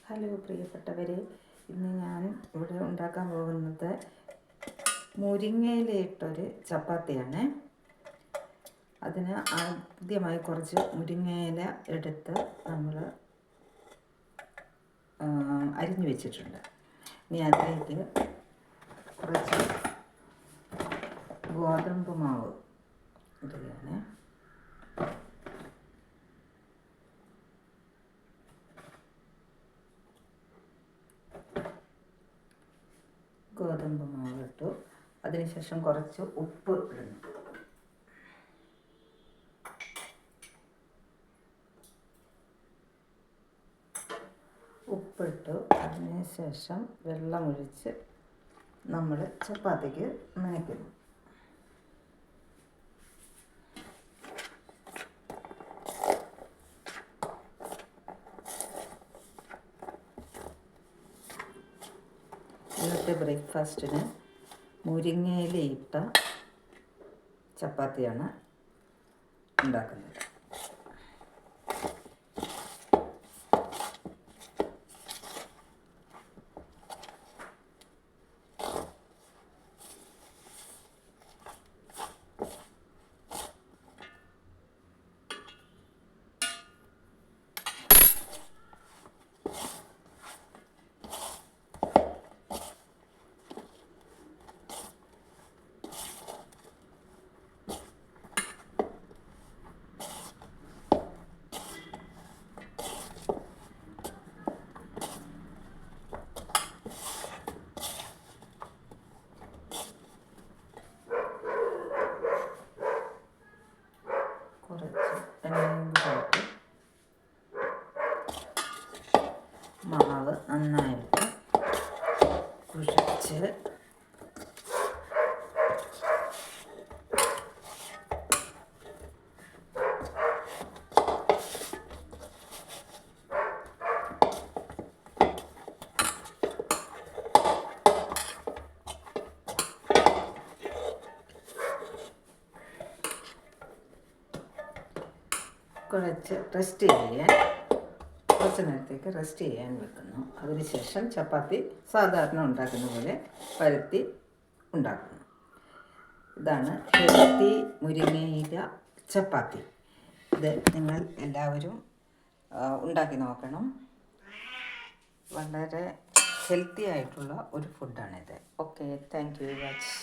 Hello പ്രിയപ്പെട്ടവരെ, ഇന്ന് ഞാൻ ഇവിടെ ഉണ്ടാക്കാൻ പോകുന്നത് മുരിങ്ങയിലയിട്ടൊരു ചപ്പാത്തിയാണ്. അതിന് ആദ്യമായി കുറച്ച് മുരിങ്ങയില എടുത്ത് നമ്മൾ അരിഞ്ഞു വെച്ചിട്ടുണ്ട്. ഇനി അതിലേക്ക് കുറച്ച് ഗോതമ്പ് മാവ് ഇടുകയാണ്. ഗോതമ്പ് മാവ് ഇട്ടു. അതിനുശേഷം കുറച്ച് ഉപ്പ് ഇടുന്നു. ഉപ്പിട്ടു. അതിനുശേഷം വെള്ളമൊഴിച്ച് നമ്മൾ ചപ്പാത്തിക്ക് നനയ്ക്കുന്നു. ഇന്നത്തെ ബ്രേക്ക്ഫാസ്റ്റിന് മുരിങ്ങയിലയിട്ട ചപ്പാത്തിയാണ് ഉണ്ടാക്കുന്നത്. കുറച്ച് എണ്ണയും കൂടി മാവ് നന്നായിട്ട് കുഴച്ച് കുറച്ച് കുറച്ച് നേരത്തേക്ക് റെസ്റ്റ് ചെയ്യാൻ വെക്കുന്നു. അതിനുശേഷം ചപ്പാത്തി സാധാരണ ഉണ്ടാക്കുന്ന പോലെ പരത്തി ഉണ്ടാക്കുന്നു. ഇതാണ് ഹെൽത്തി മുരിങ്ങയില ചപ്പാത്തി. ഇത് നിങ്ങൾ എല്ലാവരും ഉണ്ടാക്കി നോക്കണം. വളരെ ഹെൽത്തി ആയിട്ടുള്ള ഒരു ഫുഡാണിത്. Okay, thank you. വാച്ച്.